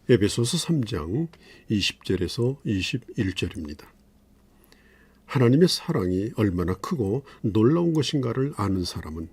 에베소서 3장 20절에서 21절입니다. 하나님의 사랑이 얼마나 크고 놀라운 것인가를 아는 사람은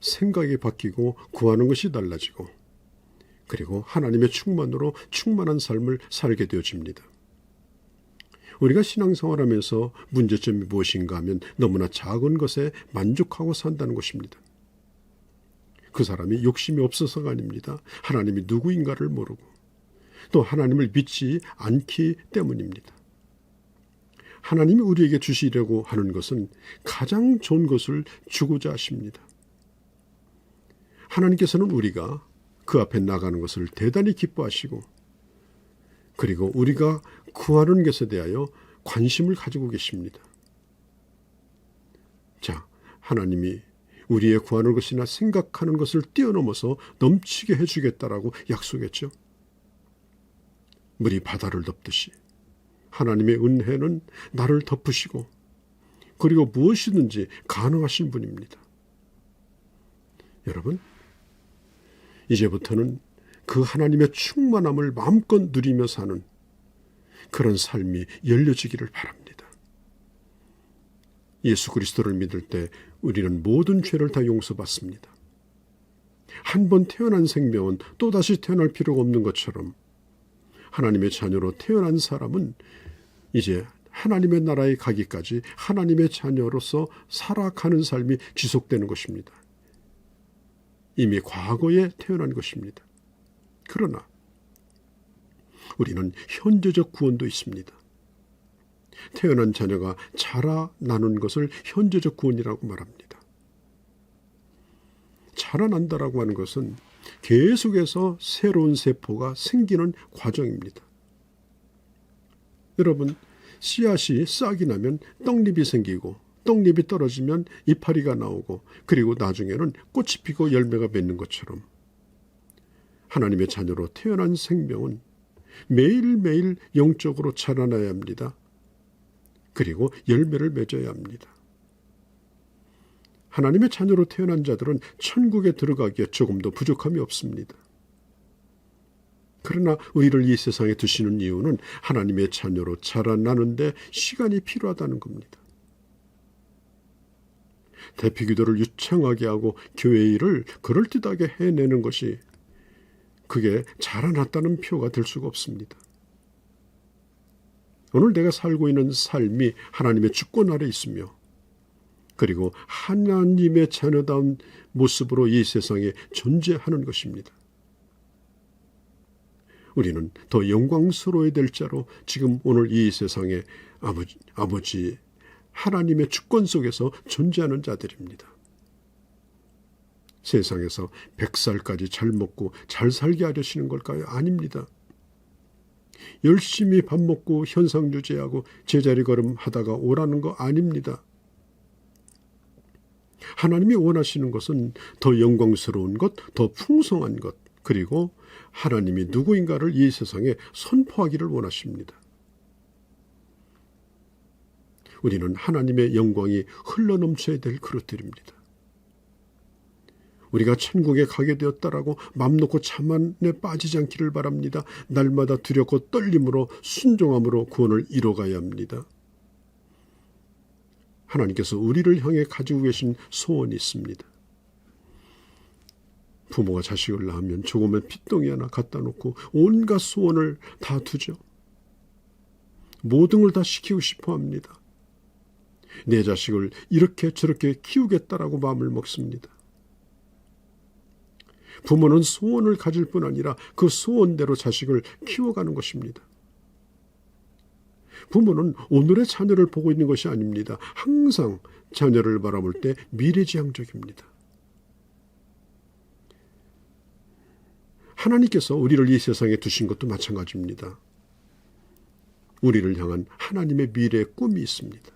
생각이 바뀌고 구하는 것이 달라지고, 그리고 하나님의 충만으로 충만한 삶을 살게 되어집니다. 우리가 신앙생활하면서 문제점이 무엇인가 하면 너무나 작은 것에 만족하고 산다는 것입니다. 그 사람이 욕심이 없어서가 아닙니다. 하나님이 누구인가를 모르고 또 하나님을 믿지 않기 때문입니다. 하나님이 우리에게 주시려고 하는 것은 가장 좋은 것을 주고자 하십니다. 하나님께서는 우리가 그 앞에 나가는 것을 대단히 기뻐하시고, 그리고 우리가 구하는 것에 대하여 관심을 가지고 계십니다. 자, 하나님이 우리의 구하는 것이나 생각하는 것을 뛰어넘어서 넘치게 해주겠다라고 약속했죠. 물이 바다를 덮듯이 하나님의 은혜는 나를 덮으시고, 그리고 무엇이든지 가능하신 분입니다. 여러분, 이제부터는 그 하나님의 충만함을 마음껏 누리며 사는 그런 삶이 열려지기를 바랍니다. 예수 그리스도를 믿을 때 우리는 모든 죄를 다 용서받습니다. 한 번 태어난 생명은 또다시 태어날 필요가 없는 것처럼 하나님의 자녀로 태어난 사람은 이제 하나님의 나라에 가기까지 하나님의 자녀로서 살아가는 삶이 지속되는 것입니다. 이미 과거에 태어난 것입니다. 그러나 우리는 현재적 구원도 있습니다. 태어난 자녀가 자라나는 것을 현재적 구원이라고 말합니다. 자라난다라고 하는 것은 계속해서 새로운 세포가 생기는 과정입니다. 여러분, 씨앗이 싹이 나면 떡잎이 생기고, 떡잎이 떨어지면 이파리가 나오고, 그리고 나중에는 꽃이 피고 열매가 맺는 것처럼 하나님의 자녀로 태어난 생명은 매일매일 영적으로 자라나야 합니다. 그리고 열매를 맺어야 합니다. 하나님의 자녀로 태어난 자들은 천국에 들어가기에 조금도 부족함이 없습니다. 그러나 우리를 이 세상에 두시는 이유는 하나님의 자녀로 자라나는데 시간이 필요하다는 겁니다. 대피기도를 유창하게 하고 교회 일을 그럴듯하게 해내는 것이 그게 자라났다는 표가 될 수가 없습니다. 오늘 내가 살고 있는 삶이 하나님의 주권 아래 있으며, 그리고 하나님의 자녀다운 모습으로 이 세상에 존재하는 것입니다. 우리는 더 영광스러워야 될 자로 지금 오늘 이 세상에 아버지 하나님의 주권 속에서 존재하는 자들입니다. 세상에서 100살까지 잘 먹고 잘 살게 하려시는 걸까요? 아닙니다. 열심히 밥 먹고 현상 유지하고 제자리 걸음 하다가 오라는 거 아닙니다. 하나님이 원하시는 것은 더 영광스러운 것, 더 풍성한 것, 그리고 하나님이 누구인가를 이 세상에 선포하기를 원하십니다. 우리는 하나님의 영광이 흘러넘쳐야 될 그릇들입니다. 우리가 천국에 가게 되었다라고 맘 놓고 자만에 빠지지 않기를 바랍니다. 날마다 두렵고 떨림으로 순종함으로 구원을 이뤄가야 합니다. 하나님께서 우리를 향해 가지고 계신 소원이 있습니다. 부모가 자식을 낳으면 조금의 핏덩이 하나 갖다 놓고 온갖 소원을 다 두죠. 모든 걸 다 시키고 싶어 합니다. 내 자식을 이렇게 저렇게 키우겠다라고 마음을 먹습니다. 부모는 소원을 가질 뿐 아니라 그 소원대로 자식을 키워가는 것입니다. 부모는 오늘의 자녀를 보고 있는 것이 아닙니다. 항상 자녀를 바라볼 때 미래지향적입니다. 하나님께서 우리를 이 세상에 두신 것도 마찬가지입니다. 우리를 향한 하나님의 미래의 꿈이 있습니다.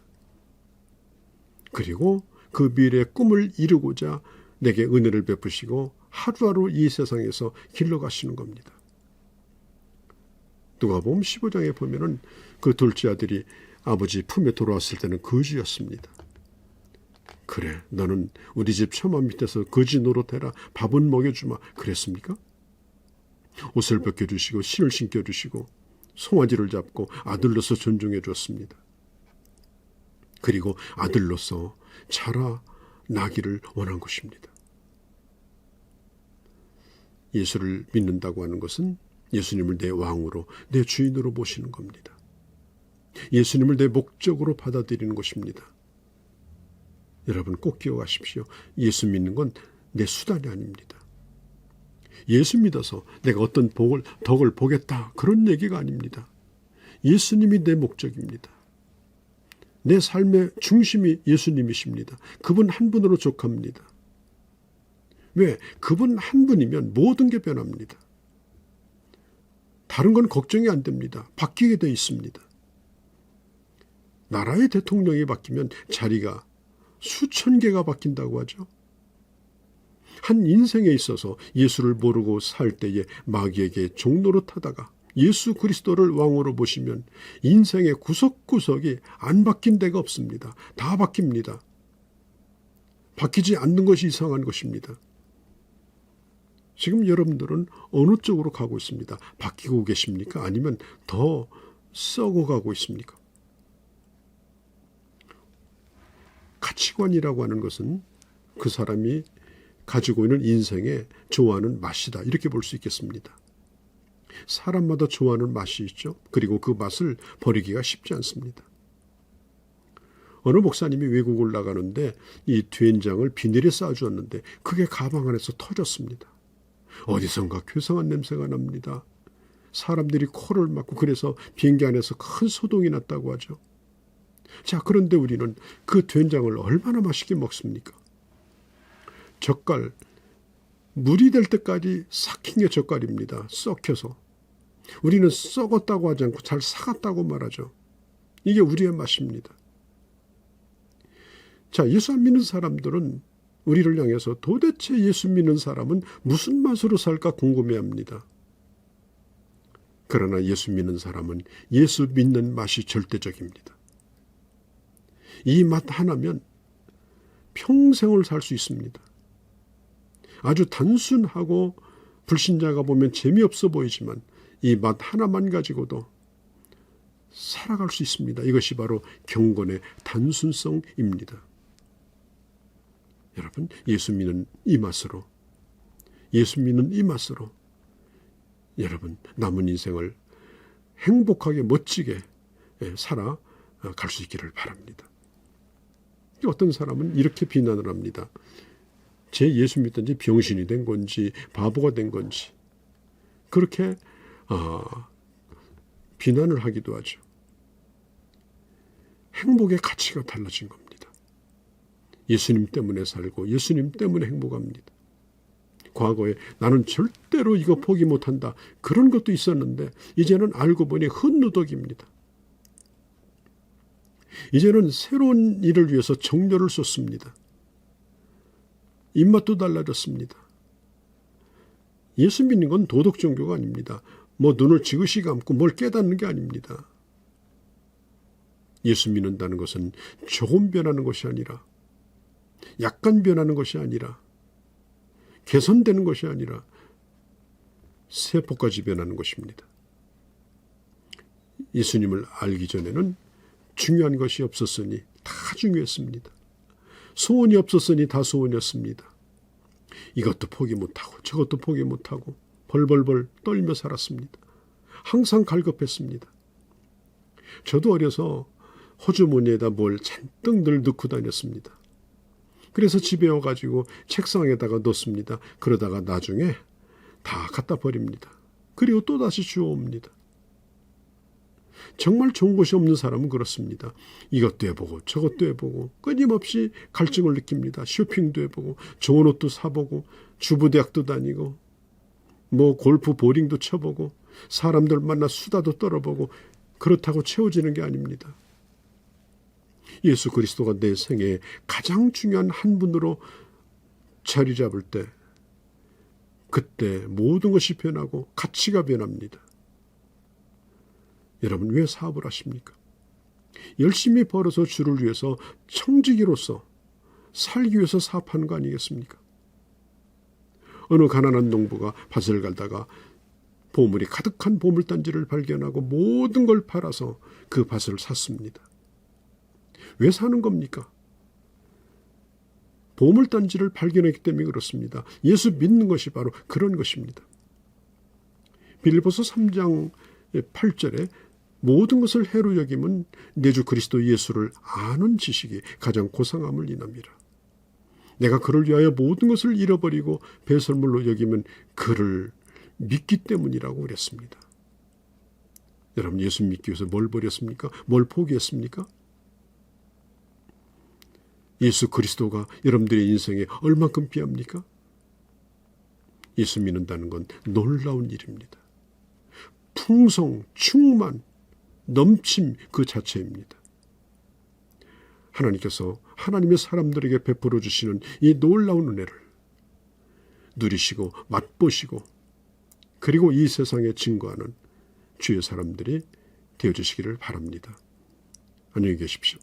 그리고 그 미래의 꿈을 이루고자 내게 은혜를 베푸시고 하루하루 이 세상에서 길러가시는 겁니다. 누가복음 15장에 보면은 그 둘째 아들이 아버지 품에 돌아왔을 때는 거지였습니다. 그래, 너는 우리 집 처마 밑에서 거지 노릇해라, 밥은 먹여주마, 그랬습니까? 옷을 벗겨주시고 신을 신겨주시고 송아지를 잡고 아들로서 존중해 주었습니다. 그리고 아들로서 자라나기를 원한 것입니다. 예수를 믿는다고 하는 것은 예수님을 내 왕으로, 내 주인으로 모시는 겁니다. 예수님을 내 목적으로 받아들이는 것입니다. 여러분 꼭 기억하십시오. 예수 믿는 건 내 수단이 아닙니다. 예수 믿어서 내가 어떤 덕을 보겠다, 그런 얘기가 아닙니다. 예수님이 내 목적입니다. 내 삶의 중심이 예수님이십니다. 그분 한 분으로 족합니다. 왜? 그분 한 분이면 모든 게 변합니다. 다른 건 걱정이 안 됩니다. 바뀌게 돼 있습니다. 나라의 대통령이 바뀌면 자리가 수천 개가 바뀐다고 하죠. 한 인생에 있어서 예수를 모르고 살 때에 마귀에게 종노릇하다가 예수 그리스도를 왕으로 모시면 인생의 구석구석이 안 바뀐 데가 없습니다. 다 바뀝니다. 바뀌지 않는 것이 이상한 것입니다. 지금 여러분들은 어느 쪽으로 가고 있습니다. 바뀌고 계십니까? 아니면 더 썩어가고 있습니까? 가치관이라고 하는 것은 그 사람이 가지고 있는 인생에 좋아하는 맛이다, 이렇게 볼 수 있겠습니다. 사람마다 좋아하는 맛이 있죠. 그리고 그 맛을 버리기가 쉽지 않습니다. 어느 목사님이 외국을 나가는데 이 된장을 비닐에 쌓아주었는데 그게 가방 안에서 터졌습니다. 어디선가 괴상한 냄새가 납니다. 사람들이 코를 막고 그래서 비행기 안에서 큰 소동이 났다고 하죠. 자, 그런데 우리는 그 된장을 얼마나 맛있게 먹습니까? 젓갈, 물이 될 때까지 삭힌 게 젓갈입니다. 썩혀서. 우리는 썩었다고 하지 않고 잘 삭았다고 말하죠. 이게 우리의 맛입니다. 자, 예수 안 믿는 사람들은 우리를 향해서 도대체 예수 믿는 사람은 무슨 맛으로 살까 궁금해합니다. 그러나 예수 믿는 사람은 예수 믿는 맛이 절대적입니다. 이 맛 하나면 평생을 살 수 있습니다. 아주 단순하고 불신자가 보면 재미없어 보이지만 이 맛 하나만 가지고도 살아갈 수 있습니다. 이것이 바로 경건의 단순성입니다. 여러분, 예수 믿는 이 맛으로, 예수 믿는 이 맛으로 여러분 남은 인생을 행복하게 멋지게 살아갈 수 있기를 바랍니다. 어떤 사람은 이렇게 비난을 합니다. 제 예수 믿든지 병신이 된 건지 바보가 된 건지 그렇게 비난을 하기도 하죠. 행복의 가치가 달라진 겁니다. 예수님 때문에 살고 예수님 때문에 행복합니다. 과거에 나는 절대로 이거 포기 못한다, 그런 것도 있었는데 이제는 알고 보니 헛누덕입니다. 이제는 새로운 일을 위해서 정열을 쏟습니다. 입맛도 달라졌습니다. 예수 믿는 건 도덕 종교가 아닙니다. 눈을 지그시 감고 뭘 깨닫는 게 아닙니다. 예수 믿는다는 것은 조금 변하는 것이 아니라, 약간 변하는 것이 아니라, 개선되는 것이 아니라 세포까지 변하는 것입니다. 예수님을 알기 전에는 중요한 것이 없었으니 다 중요했습니다. 소원이 없었으니 다 소원이었습니다. 이것도 포기 못하고 저것도 포기 못하고 벌벌벌 떨며 살았습니다. 항상 갈급했습니다. 저도 어려서 호주머니에다 뭘 잔뜩 늘 넣고 다녔습니다. 그래서 집에 와가지고 책상에다가 놓습니다. 그러다가 나중에 다 갖다 버립니다. 그리고 또다시 주워옵니다. 정말 좋은 것이 없는 사람은 그렇습니다. 이것도 해보고 저것도 해보고 끊임없이 갈증을 느낍니다. 쇼핑도 해보고 좋은 옷도 사보고 주부대학도 다니고 골프 보링도 쳐보고 사람들 만나 수다도 떨어보고 그렇다고 채워지는 게 아닙니다. 예수 그리스도가 내 생애에 가장 중요한 한 분으로 자리 잡을 때 그때 모든 것이 변하고 가치가 변합니다. 여러분, 왜 사업을 하십니까? 열심히 벌어서 주를 위해서 청지기로서 살기 위해서 사업하는 거 아니겠습니까? 어느 가난한 농부가 밭을 갈다가 보물이 가득한 보물단지를 발견하고 모든 걸 팔아서 그 밭을 샀습니다. 왜 사는 겁니까? 보물단지를 발견했기 때문에 그렇습니다. 예수 믿는 것이 바로 그런 것입니다. 빌립보서 3장 8절에 모든 것을 해로 여김은 내 주 그리스도 예수를 아는 지식이 가장 고상함을 인함이라. 내가 그를 위하여 모든 것을 잃어버리고 배설물로 여기면 그를 믿기 때문이라고 그랬습니다. 여러분, 예수 믿기 위해서 뭘 버렸습니까? 뭘 포기했습니까? 예수 그리스도가 여러분들의 인생에 얼만큼 귀합니까? 예수 믿는다는 건 놀라운 일입니다. 풍성, 충만, 넘침 그 자체입니다. 하나님께서 하나님의 사람들에게 베풀어 주시는 이 놀라운 은혜를 누리시고 맛보시고 그리고 이 세상에 증거하는 주의 사람들이 되어주시기를 바랍니다. 안녕히 계십시오.